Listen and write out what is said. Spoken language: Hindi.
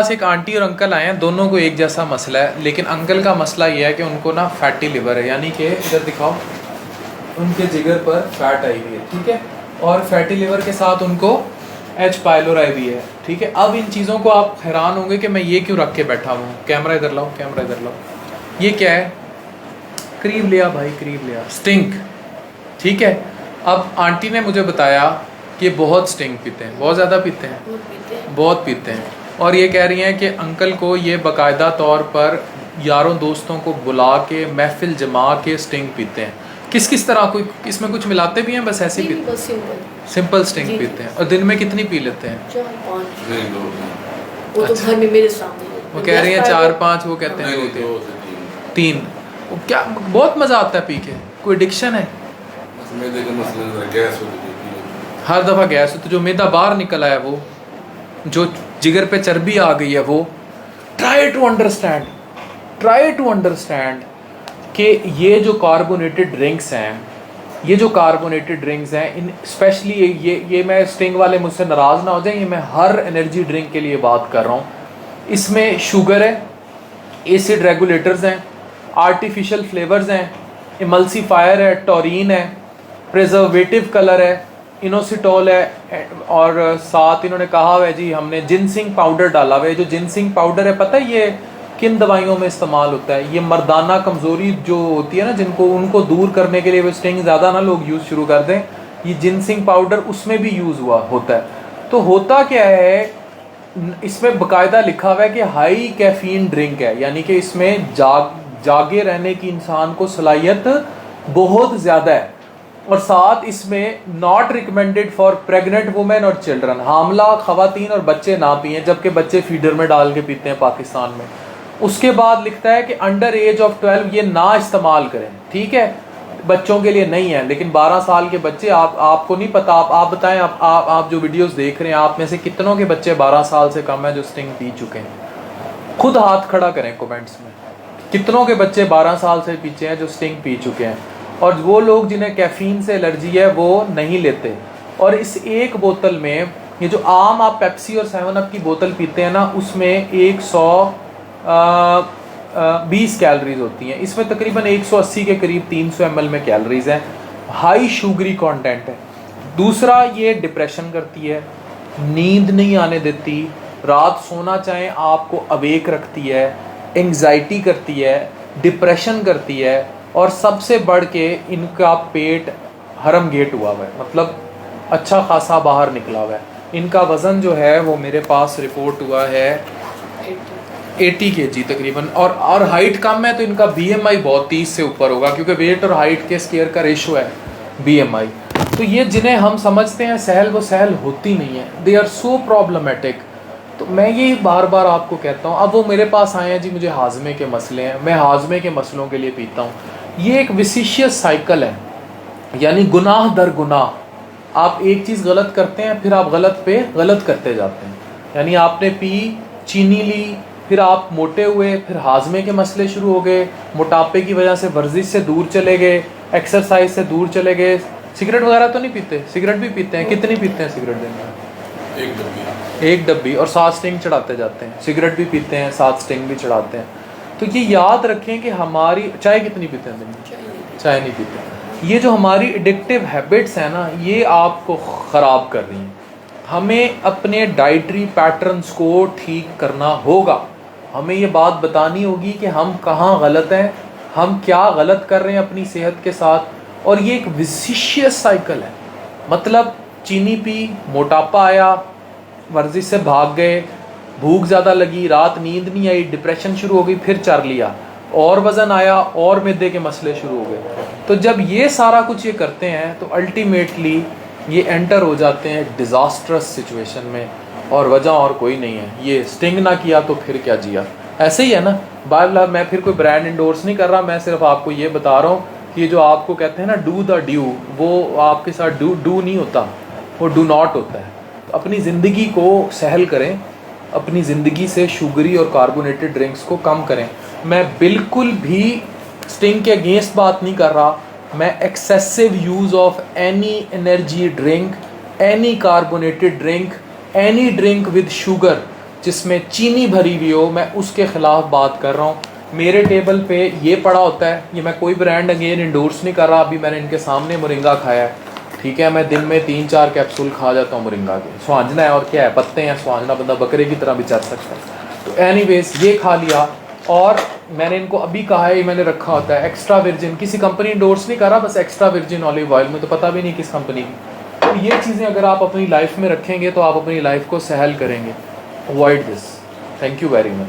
पास एक आंटी और अंकल आए हैं, दोनों को एक जैसा मसला है, लेकिन अंकल का मसला ये है कि उनको ना फैटी लिवर है, यानी कि इधर दिखाओ, उनके जिगर पर फैट आई हुई है, ठीक है, और फैटी लिवर के साथ उनको एच पाइलोराई भी है, ठीक है। अब इन चीज़ों को आप हैरान होंगे कि मैं ये क्यों रख के बैठा हूँ। कैमरा इधर लाओ, कैमरा इधर लाओ। ये क्या है? करीब लिया भाई, करीब लिया। स्टिंग, ठीक है। अब आंटी ने मुझे बताया कि बहुत स्टिंग पीते हैं, बहुत ज़्यादा पीते हैं, बहुत पीते हैं, और ये कह रही हैं कि अंकल को ये बाकायदा तौर पर यारों दोस्तों को बुला के महफिल जमा के स्टिंग पीते हैं। किस किस तरह, कोई इसमें कुछ मिलाते भी हैं? बस ऐसे ही पीते हैं, सिंपल स्टिंग पीते हैं। और दिन में कितनी पी लेते हैं? 4-5। वो तो घर में मेरे सामने वो कह रही हैं 4-5, वो कहते हैं 2-3। क्या बहुत मज़ा आता है पी के? कोई एडिक्शन है? हर दफ़ा गैस होती, जो मैदा बाहर निकल आया, वो जो जिगर पे चर्बी आ गई है, वो ट्राई टू अंडरस्टैंड कि ये जो कार्बोनेटेड ड्रिंक्स हैं, इन स्पेशली ये मैं स्टिंग वाले मुझसे नाराज़ ना हो जाए, ये मैं हर एनर्जी ड्रिंक के लिए बात कर रहा हूँ। इसमें शुगर है, एसिड रेगुलेटर्स हैं, आर्टिफिशियल फ्लेवर्स हैं, इमल्सीफायर है, टॉरिन है, प्रिजर्वेटिव कलर है, इनोसिटोल है, और साथ इन्होंने कहा हुआ है जी हमने जिनसिंग पाउडर डाला हुआ है। जो जिनसिंग पाउडर है, पता है ये किन दवाइयों में इस्तेमाल होता है? ये मर्दाना कमज़ोरी जो होती है ना, जिनको, उनको दूर करने के लिए वो स्टिंग ज़्यादा ना लोग यूज़ शुरू कर दें, ये जिनसिंग पाउडर उसमें भी यूज़ होता है। तो होता क्या है, इसमें बाकायदा लिखा हुआ है कि हाई कैफीन ड्रिंक है, यानी कि इसमें जागे रहने की इंसान को सलाहियत बहुत ज़्यादा है, और साथ इसमें not recommended for pregnant women और चिल्ड्रन, हामला खवातीन और बच्चे ना पिएं, जबकि बच्चे फीडर में डाल के पीते हैं पाकिस्तान में। उसके बाद लिखता है कि अंडर एज ऑफ 12 ये ना इस्तेमाल करें, ठीक है, बच्चों के लिए नहीं है। लेकिन 12 साल के बच्चे, आपको नहीं पता, आप बताएं, आप जो वीडियोस देख रहे हैं, आप में से कितनों के बच्चे 12 साल से कम है जो स्टिंग पी चुके हैं? खुद हाथ खड़ा करें कमेंट्स में, कितनों के बच्चे 12 साल से पीछे हैं जो स्टिंग पी चुके हैं। और वो लोग जिन्हें कैफीन से एलर्जी है वो नहीं लेते। और इस एक बोतल में, ये जो आम आप पेप्सी और 7 अप की बोतल पीते हैं ना, उसमें 120 कैलोरीज होती हैं, इसमें तकरीबन 180 के करीब 300 ml में कैलोरीज हैं। हाई शुगरी कंटेंट है। दूसरा, ये डिप्रेशन करती है, नींद नहीं आने देती, रात सोना चाहें आपको अवेक रखती है, एंग्जाइटी करती है, डिप्रेशन करती है, और सबसे बढ़ के इनका पेट हरम गेट हुआ हुआ है, मतलब अच्छा खासा बाहर निकला हुआ है। इनका वज़न जो है वो मेरे पास रिपोर्ट हुआ है 80 kg तकरीबन, और हाइट कम है तो इनका BMI बहुत 30 से ऊपर होगा, क्योंकि वेट और हाइट के स्केयर का रेशो है BMI। तो ये जिन्हें हम समझते हैं सहल, वो सहल होती नहीं है, दे आर सो प्रॉब्लमेटिक। तो मैं ये बार बार आपको कहता हूँ, अब वो मेरे पास आए हैं जी, मुझे हाजमे के मसले हैं, मैं हाजमे के मसलों के लिए पीता हूँ। ये एक विसिशियस साइकिल है, यानी गुनाह दर गुनाह। आप एक चीज़ गलत करते हैं, फिर आप गलत पे गलत करते जाते हैं। यानी आपने पी, चीनी ली, फिर आप मोटे हुए, फिर हाजमे के मसले शुरू हो गए, मोटापे की वजह से वर्जिश से दूर चले गए, एक्सरसाइज से दूर चले गए। सिगरेट वगैरह तो नहीं पीते? सिगरेट भी पीते हैं। कितनी पीते हैं सिगरेट दिन में? एक डब्बी, और 7 स्टिंग चढ़ाते जाते हैं। सिगरेट भी पीते हैं, 7 स्टिंग भी चढ़ाते हैं। तो ये याद रखें कि हमारी, चाय कितनी पीते हैं दिन में? चाय नहीं पीते। ये जो हमारी एडिक्टिव हैबिट्स हैं ना, ये आपको ख़राब कर रही हैं। हमें अपने डाइटरी पैटर्न्स को ठीक करना होगा। हमें ये बात बतानी होगी कि हम कहाँ गलत हैं, हम क्या गलत कर रहे हैं अपनी सेहत के साथ। और ये एक विसिशियस साइकिल है, मतलब चीनी पी, मोटापा आया, वर्जिश से भाग गए, भूख ज़्यादा लगी, रात नींद नहीं आई, डिप्रेशन शुरू हो गई, फिर चर लिया, और वज़न आया, और मैदे के मसले शुरू हो गए। तो जब ये सारा कुछ ये करते हैं तो अल्टीमेटली ये एंटर हो जाते हैं डिज़ास्ट्रस सिचुएशन में, और वजह और कोई नहीं है, ये स्टिंग ना किया तो फिर क्या जिया। ऐसे ही है ना। बार मैं फिर कोई ब्रांड इंडोर्स नहीं कर रहा, मैं सिर्फ आपको ये बता रहा हूँ कि जो आपको कहते हैं ना डू द ड्यू, वो आपके साथ डू नहीं होता, वो डू नॉट होता है। तो अपनी ज़िंदगी को सहल करें, अपनी ज़िंदगी से शुगरी और कार्बोनेटेड ड्रिंक्स को कम करें। मैं बिल्कुल भी स्टिंग के अगेंस्ट बात नहीं कर रहा, मैं excessive use of any energy drink, any carbonated drink, any drink with sugar, जिसमें चीनी भरी हुई हो, मैं उसके ख़िलाफ़ बात कर रहा हूँ। मेरे टेबल पे ये पड़ा होता है, ये मैं कोई ब्रांड अगेन इंडोर्स नहीं कर रहा, अभी मैंने इनके सामने मोरिंगा खाया है, ठीक है, मैं दिन में 3-4 कैप्सूल खा जाता हूँ मोरिंगा के। स्वांजना है और क्या है, पत्ते हैं, स्वांजना बंदा बकरे की तरह भी चल सकता है। तो एनीवेज ये खा लिया, और मैंने इनको अभी कहा है, ये मैंने रखा होता है एक्स्ट्रा वर्जिन, किसी कंपनी इंडोर्स नहीं कर रहा, बस एक्स्ट्रा वर्जिन ऑलिव ऑयल, में तो पता भी नहीं किस कंपनी की। तो ये चीज़ें अगर आप अपनी लाइफ में रखेंगे तो आप अपनी लाइफ को सहल करेंगे। Avoid this. Thank you very much.